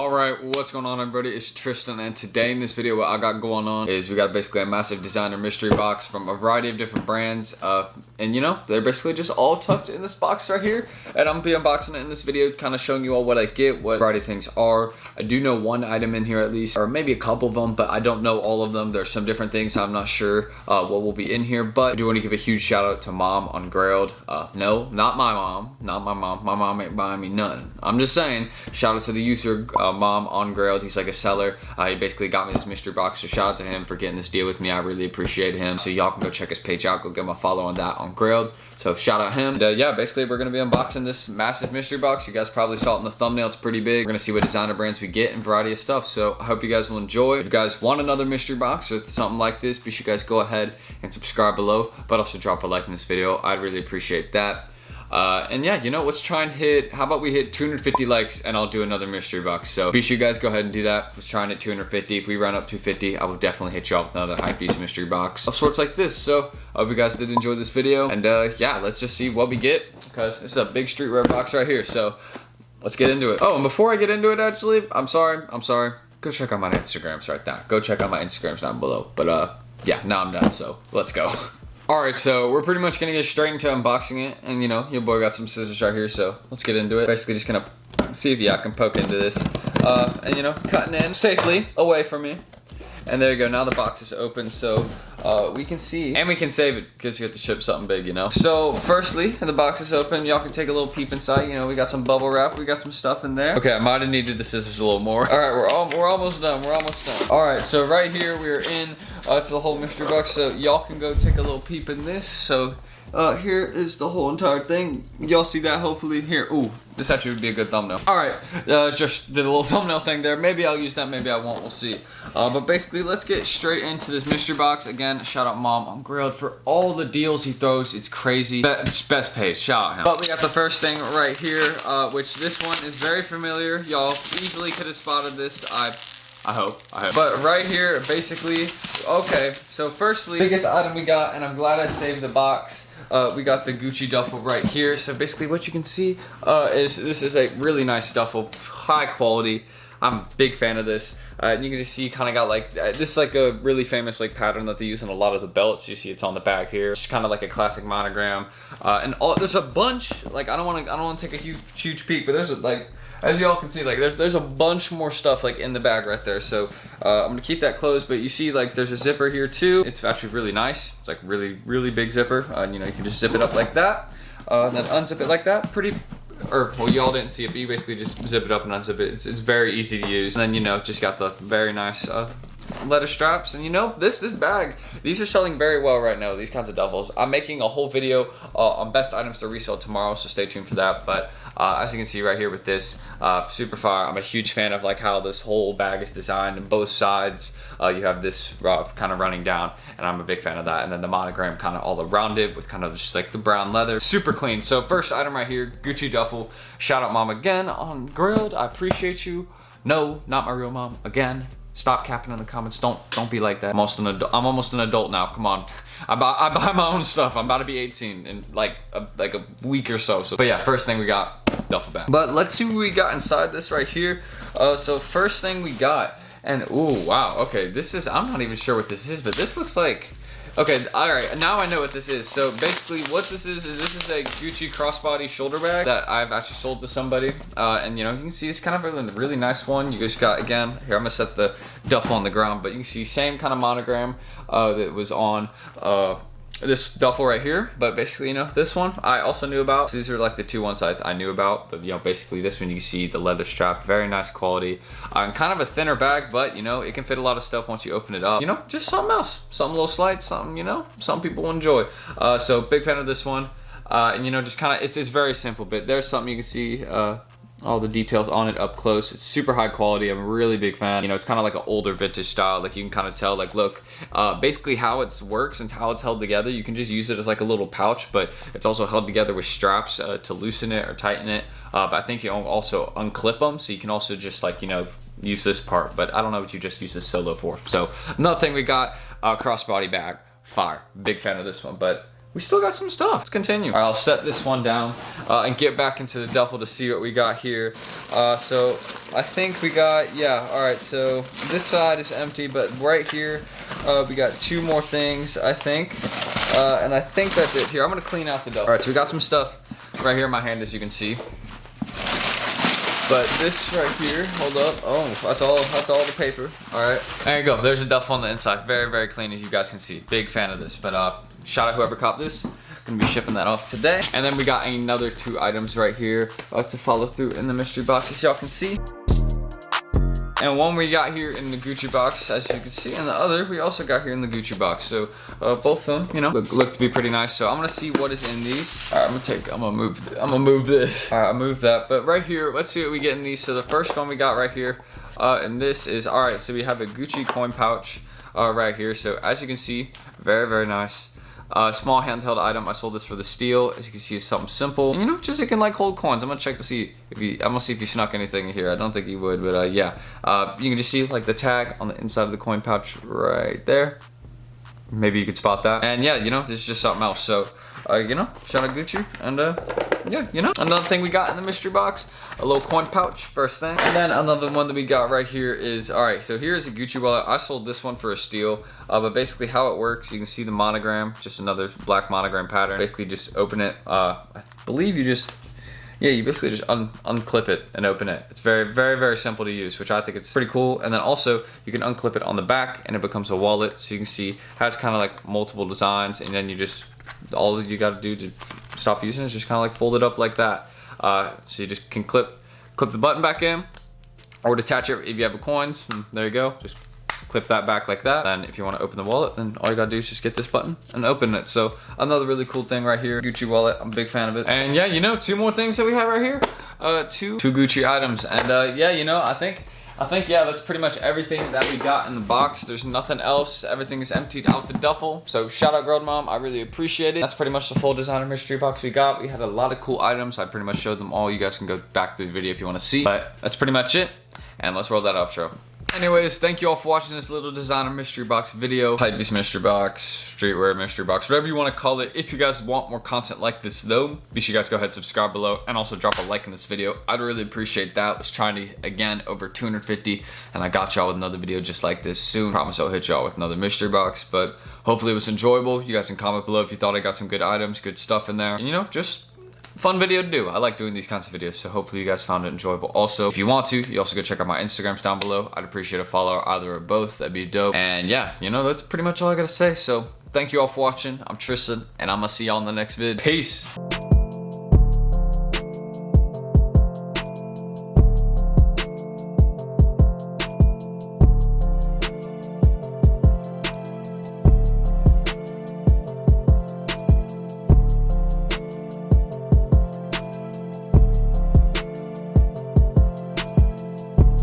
Alright, what's going on everybody? It's Tristan, and today in this video what I got going on is we got basically a massive designer mystery box from a variety of different brands, and you know, they're basically just all tucked in this box right here, and I'm gonna be unboxing it in this video, kind of showing you all what I get, what variety of things are. I do know one item in here at least, or maybe a couple of them, but I don't know all of them. There's some different things, I'm not sure what will be in here, but I do want to give a huge shout out to Mom on Grailed. No, not my mom, my mom ain't buying me nothing. I'm just saying, shout out to the user Mom on Grailed. He's like a seller. He basically got me this mystery box, so shout out to him for getting this deal with me. I really appreciate him. So y'all can go check his page out, go give him a follow on that on Grailed. So shout out him. And yeah, basically we're gonna be unboxing this massive mystery box. You guys probably saw it in the thumbnail, it's pretty big. We're gonna see what designer brands we get and variety of stuff. So I hope you guys will enjoy. If you guys want another mystery box or something like this, be sure you guys go ahead and subscribe below, but also drop a like in this video. I'd really appreciate that. And yeah, you know, let's try and hit, how about we hit 250 likes and I'll do another mystery box. So be sure you guys go ahead and do that. Let's try and hit 250. If we run up 250, I will definitely hit you up with another Hypebeast mystery box of sorts like this. So I hope you guys did enjoy this video, and yeah, let's just see what we get, because it's a big streetwear box right here. So let's get into it. Oh, and before I get into it, actually, I'm sorry. Go check out my Instagrams right now. Go check out my Instagrams down below. But yeah, now I'm done, so let's go. Alright, so we're pretty much gonna get straight into unboxing it, and you know, your boy got some scissors right here, so let's get into it. Basically just gonna see if I can poke into this, and you know, cutting in safely away from me. And there you go, now the box is open, so we can see, and we can save it, because you have to ship something big, you know. So firstly, the box is open, y'all can take a little peep inside. You know, we got some bubble wrap, we got some stuff in there. Okay, I might have needed the scissors a little more. Alright, we're almost done, Alright, so right here, we're in to the whole mystery box, so y'all can go take a little peep in this. So here is the whole entire thing. Y'all see that hopefully here. Ooh, this actually would be a good thumbnail. Alright, just did a little thumbnail thing there. Maybe I'll use that, maybe I won't, we'll see. But basically, let's get straight into this mystery box. Again, shout out Mom on Grailed for all the deals he throws. It's crazy. Best page, shout out him. But we got the first thing right here, which this one is very familiar. Y'all easily could have spotted this. I hope. But right here, basically, okay, so firstly, biggest item we got, and I'm glad I saved the box, we got the Gucci duffel right here. So basically what you can see is this is a really nice duffel, high quality. I'm a big fan of this. And you can just see you kind of got like, this is like a really famous like pattern that they use in a lot of the belts. You see it's on the back here. It's kind of like a classic monogram. And there's a bunch, like I don't want to take a huge peek, but there's like, as y'all can see, like there's a bunch more stuff like in the bag right there. So I'm gonna keep that closed, but you see like there's a zipper here too. It's actually really nice. It's like really big zipper. And you know, you can just zip it up like that, and then unzip it like that. Well, y'all didn't see it, but you basically just zip it up and unzip it. It's very easy to use. And then you know, just got the very nice leather straps, and you know, this bag, these are selling very well right now, these kinds of duffels. I'm making a whole video on best items to resell tomorrow, so stay tuned for that. But as you can see right here with this, super fire. I'm a huge fan of like how this whole bag is designed, and both sides you have this kind of running down, and I'm a big fan of that. And then the monogram kind of all around it with kind of just like the brown leather, super clean. So first item right here, Gucci duffel. Shout out Mom again on Grailed, I appreciate you. No, not my real mom, again. Stop capping in the comments. Don't be like that. I'm almost an adult now. Come on. I buy my own stuff. I'm about to be 18 in like a week or so. But yeah, first thing we got, duffel bag. But let's see what we got inside this right here. So first thing we got, and ooh, wow. Okay, this is, I'm not even sure what this is, but this looks like, okay, all right, now I know what this is. So basically what this is this is a Gucci crossbody shoulder bag that I've actually sold to somebody. And you know, you can see it's kind of a really nice one. You just got, again, here, I'm gonna set the duffel on the ground, but you can see same kind of monogram that was on this duffel right here. But basically, you know, this one I also knew about. So these are like the two ones I knew about. But you know, basically this one, you see the leather strap, very nice quality, and kind of a thinner bag, but you know, it can fit a lot of stuff once you open it up. You know, just something else, something a little slight, something, you know, some people will enjoy. So big fan of this one. And you know, just kind of, it's very simple, but there's something you can see all the details on it up close. It's super high quality. I'm a really big fan. You know, it's kind of like an older vintage style. Like you can kind of tell, like, look, basically how it works and how it's held together. You can just use it as like a little pouch, but it's also held together with straps to loosen it or tighten it. But I think you also unclip them, so you can also just like, you know, use this part. But I don't know what you just use this solo for. So another thing we got, crossbody bag, fire. Big fan of this one. But we still got some stuff. Let's continue. All right, I'll set this one down and get back into the duffel to see what we got here. So I think we got, yeah, all right, so this side is empty, but right here we got 2 more things, I think. And I think that's it. Here, I'm gonna clean out the duffel. All right, so we got some stuff right here in my hand, as you can see. But this right here, hold up. Oh, that's all the paper. All right, there you go. There's a duffel on the inside. Very, very clean, as you guys can see. Big fan of this. But shout out whoever caught this. Gonna be shipping that off today. And then we got another 2 items right here to follow through in the mystery box, as y'all can see. And one we got here in the Gucci box, as you can see, and the other we also got here in the Gucci box. So both of them, you know, look to be pretty nice. So I'm gonna see what is in these. All right, I'm gonna move this. All right, I moved that. But right here, let's see what we get in these. So the first one we got right here, and this is, all right, so we have a Gucci coin pouch right here. So as you can see, very, very nice. Small handheld item. I sold this for the steal. As you can see, it's something simple. And, you know, just it can like hold coins. I'm gonna check to see if I'm gonna see if he snuck anything in here. I don't think he would, but yeah. You can just see like the tag on the inside of the coin pouch right there. Maybe you could spot that. And yeah, you know, this is just something else. So, you know, shout out Gucci. And yeah, you know, another thing we got in the mystery box, a little coin pouch, first thing. And then another one that we got right here is, all right, so here's a Gucci wallet. I sold this one for a steal, but basically how it works, you can see the monogram, just another black monogram pattern. Basically just open it, I believe you just, yeah, you basically just unclip it and open it. It's very, very, very simple to use, which I think it's pretty cool. And then also you can unclip it on the back and it becomes a wallet. So you can see how it's kind of like multiple designs, and then you just, all you got to do to stop using it is just kind of like fold it up like that. So you just can clip the button back in, or detach it if you have the coins. And there you go. Just clip that back like that. And if you want to open the wallet, then all you gotta do is just get this button and open it. So another really cool thing right here, Gucci wallet. I'm a big fan of it. And yeah, you know, 2 more things that we have right here. Two Gucci items. And yeah, you know, I think yeah, that's pretty much everything that we got in the box. There's nothing else. Everything is emptied out the duffel. So shout out Grailed Mom, I really appreciate it. That's pretty much the full designer mystery box we got. We had a lot of cool items. I pretty much showed them all. You guys can go back to the video if you want to see. But that's pretty much it. And let's roll that outro. Anyways, thank you all for watching this little designer mystery box video. Hypebeast mystery box, streetwear mystery box, whatever you want to call it. If you guys want more content like this though, be sure you guys go ahead and subscribe below and also drop a like in this video. I'd really appreciate that. Let's try to, again, over 250, and I got y'all with another video just like this soon. Promise I'll hit y'all with another mystery box, but hopefully it was enjoyable. You guys can comment below if you thought I got some good items, good stuff in there. And you know, just fun video to do. I like doing these kinds of videos, so hopefully you guys found it enjoyable. Also, if you want to, you also go check out my Instagrams down below. I'd appreciate a follow, either or both. That'd be dope. And yeah, you know, that's pretty much all I gotta say. So thank you all for watching. I'm Tristan, and I'm gonna see y'all in the next vid. Peace.